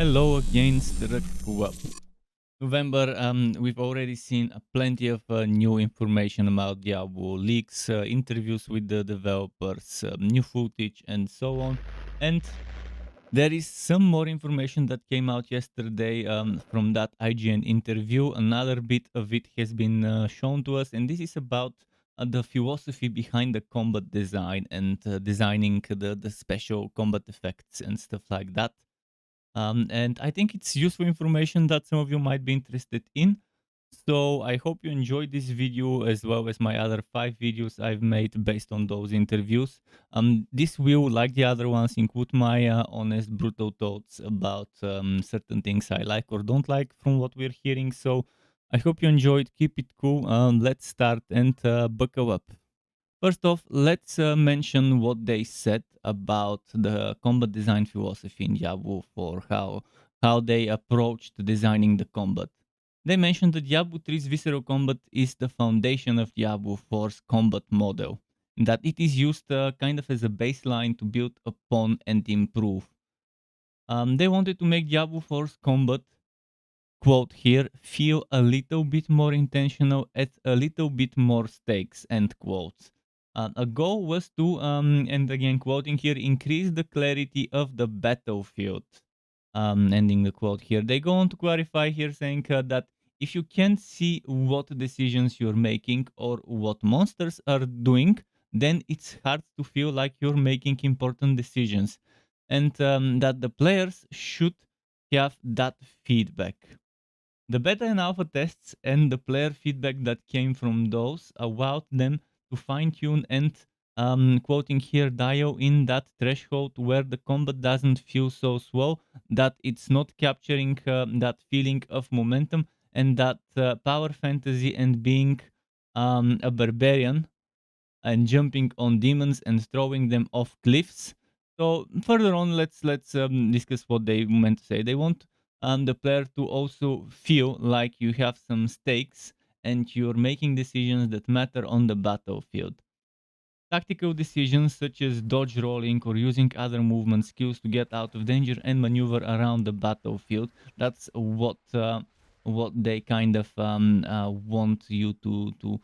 Hello again, well, November. We've already seen plenty of new information about Diablo leaks, interviews with the developers, new footage, and so on. And there is some more information that came out yesterday from that IGN interview. Another bit of it has been shown to us, and this is about the philosophy behind the combat design and designing the special combat effects and stuff like that. And I think it's useful information that some of you might be interested in. So I hope you enjoyed this video as well as my other 5 videos I've made based on those interviews. This will, like the other ones, include my honest, brutal thoughts about certain things I like or don't like from what we're hearing. So I hope you enjoyed. Keep it cool. Let's start and buckle up. First off, let's mention what they said about the combat design philosophy in Diablo 4, how they approached designing the combat. They mentioned that Diablo 3's visceral combat is the foundation of Diablo 4's combat model, and that it is used kind of as a baseline to build upon and improve. They wanted to make Diablo 4's combat, quote here, feel a little bit more intentional at a little bit more stakes, end quote. A goal was to, and again quoting here, increase the clarity of the battlefield. Ending the quote here. They go on to clarify here saying that if you can't see what decisions you're making or what monsters are doing, then it's hard to feel like you're making important decisions. And that the players should have that feedback. The beta and alpha tests and the player feedback that came from those allowed them to fine tune and, quoting here, dial in that threshold where the combat doesn't feel so slow, that it's not capturing that feeling of momentum, and that power fantasy and being a barbarian and jumping on demons and throwing them off cliffs. So further on, let's discuss what they meant to say. They want the player to also feel like you have some stakes and you're making decisions that matter on the battlefield. Tactical decisions such as dodge rolling or using other movement skills to get out of danger and maneuver around the battlefield. That's what they kind of want you to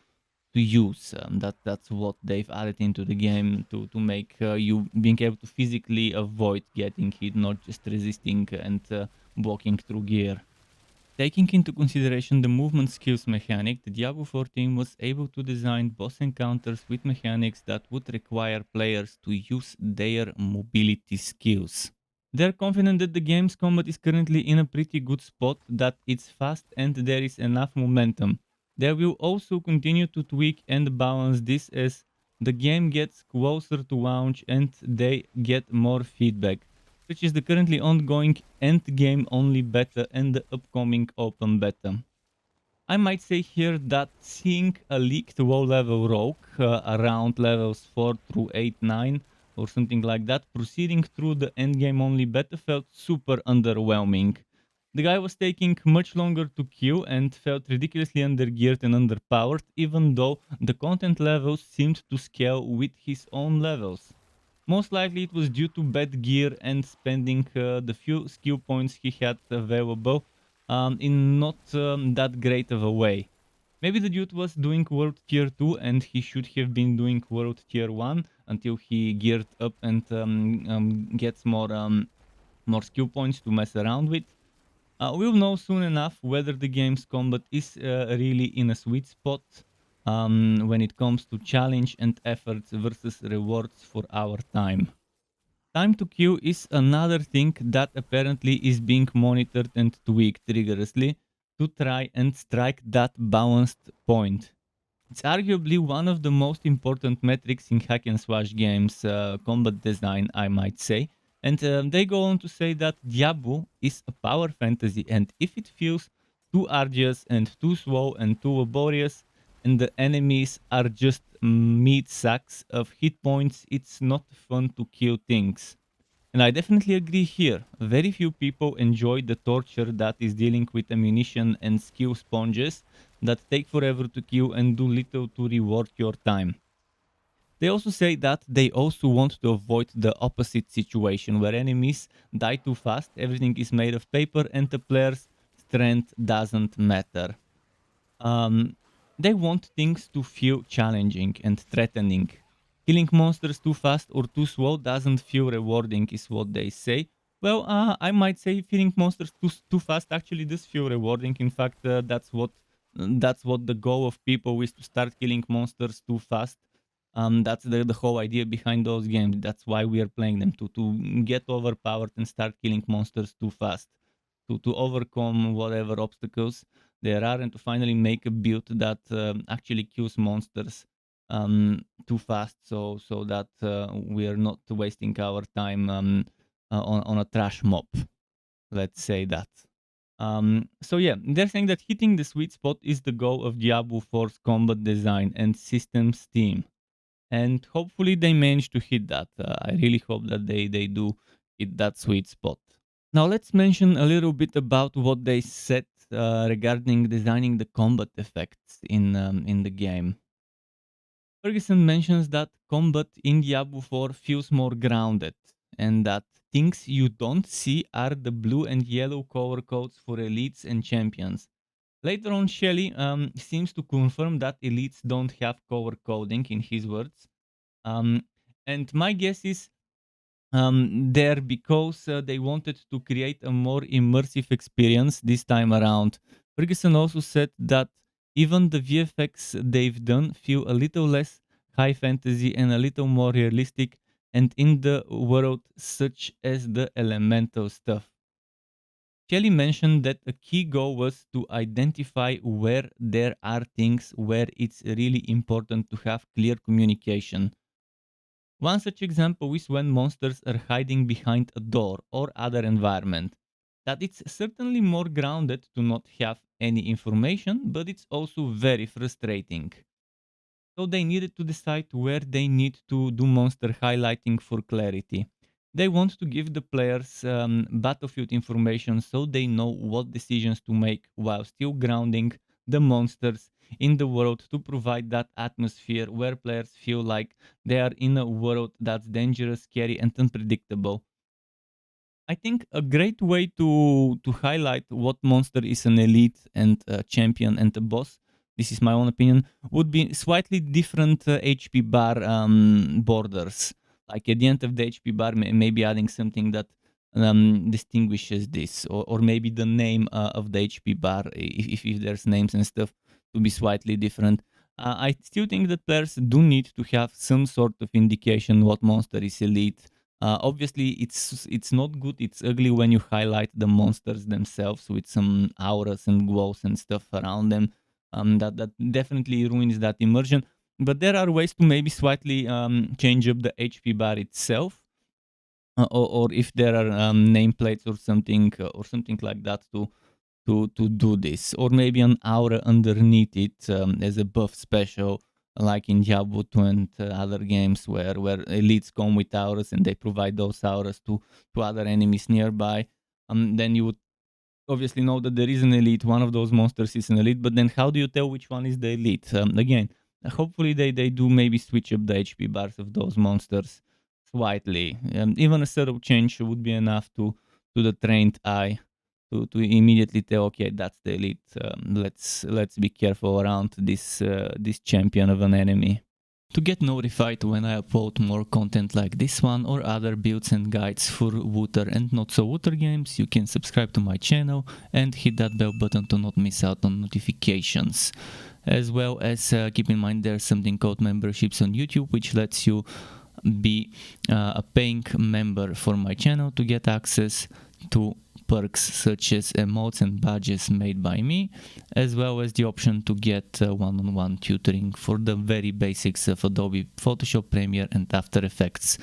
use. That's what they've added into the game to make you being able to physically avoid getting hit, not just resisting and walking through gear. Taking into consideration the movement skills mechanic, the Diablo 4 team was able to design boss encounters with mechanics that would require players to use their mobility skills. They're confident that the game's combat is currently in a pretty good spot, that it's fast and there is enough momentum. They will also continue to tweak and balance this as the game gets closer to launch and they get more feedback, which is the currently ongoing end game only beta and the upcoming open beta. I might say here that seeing a leaked low level rogue around levels 4 through 8, 9 or something like that, proceeding through the endgame only beta felt super underwhelming. The guy was taking much longer to kill and felt ridiculously undergeared and underpowered, even though the content levels seemed to scale with his own levels. Most likely it was due to bad gear and spending the few skill points he had available in not that great of a way. Maybe the dude was doing World Tier 2 and he should have been doing World Tier 1 until he geared up and gets more skill points to mess around with. We'll know soon enough whether the game's combat is really in a sweet spot when it comes to challenge and efforts versus rewards for our time. Time to kill is another thing that apparently is being monitored and tweaked rigorously to try and strike that balanced point. It's arguably one of the most important metrics in hack and slash games, combat design, I might say. And they go on to say that Diablo is a power fantasy, and if it feels too arduous and too slow and too laborious, and the enemies are just meat sacks of hit points, it's not fun to kill things. And I definitely agree here. Very few people enjoy the torture that is dealing with ammunition and skill sponges that take forever to kill and do little to reward your time. They also say that they also want to avoid the opposite situation where enemies die too fast, everything is made of paper, and the player's strength doesn't matter. Um, they want things to feel challenging and threatening. Killing monsters too fast or too slow doesn't feel rewarding, is what they say. Well, I might say killing monsters too fast actually does feel rewarding. In fact, that's what the goal of people is, to start killing monsters too fast. That's the whole idea behind those games. That's why we are playing them, to get overpowered and start killing monsters too fast, to overcome whatever obstacles there are, and to finally make a build that actually kills monsters too fast, so that we are not wasting our time on a trash mob. Let's say that. So yeah, they're saying that hitting the sweet spot is the goal of Diablo 4's combat design and systems team, and hopefully they manage to hit that. I really hope that they do hit that sweet spot. Now let's mention a little bit about what they said regarding designing the combat effects in the game. Ferguson mentions that combat in Diablo 4 feels more grounded, and that things you don't see are the blue and yellow color codes for elites and champions. Later on, Shelley seems to confirm that elites don't have color coding, in his words. Um, and my guess is there because they wanted to create a more immersive experience this time around. Ferguson also said that even the VFX they've done feel a little less high fantasy and a little more realistic and in the world, such as the elemental stuff. Kelly mentioned that a key goal was to identify where there are things where it's really important to have clear communication. One such example is when monsters are hiding behind a door or other environment. That it's certainly more grounded to not have any information, but it's also very frustrating. So they needed to decide where they need to do monster highlighting for clarity. They want to give the players battlefield information so they know what decisions to make while still grounding the monsters in the world, to provide that atmosphere where players feel like they are in a world that's dangerous, scary, and unpredictable. I think a great way to highlight what monster is an elite and a champion and a boss, this is my own opinion, would be slightly different HP bar borders. Like at the end of the HP bar, maybe adding something that distinguishes this, or maybe the name of the HP bar, if there's names and stuff, to be slightly different. I still think that players do need to have some sort of indication what monster is elite. Obviously, it's not good. It's ugly when you highlight the monsters themselves with some auras and glows and stuff around them. That definitely ruins that immersion. But there are ways to maybe slightly change up the HP bar itself, or if there are nameplates or something like that to do this, or maybe an aura underneath it as a buff special, like in Diablo 2 and other games where elites come with auras and they provide those auras to other enemies nearby. Then you would obviously know that there is an elite. One of those monsters is an elite, but then how do you tell which one is the elite? Again, hopefully they do maybe switch up the HP bars of those monsters slightly. Even a subtle change would be enough to the trained eye to immediately tell, okay, that's the elite. Let's be careful around this champion of an enemy. To get notified when I upload more content like this one or other builds and guides for Wooter and not so Wooter games, you can subscribe to my channel and hit that bell button to not miss out on notifications. As well as keep in mind there's something called memberships on YouTube, which lets you be a paying member for my channel to get access to perks such as emotes and badges made by me, as well as the option to get one-on-one tutoring for the very basics of Adobe Photoshop, Premiere and After Effects.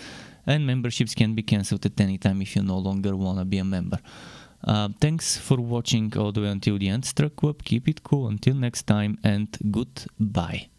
And memberships can be cancelled at any time if you no longer want to be a member. Thanks for watching all the way until the end, Struck Web. Keep it cool until next time, and goodbye.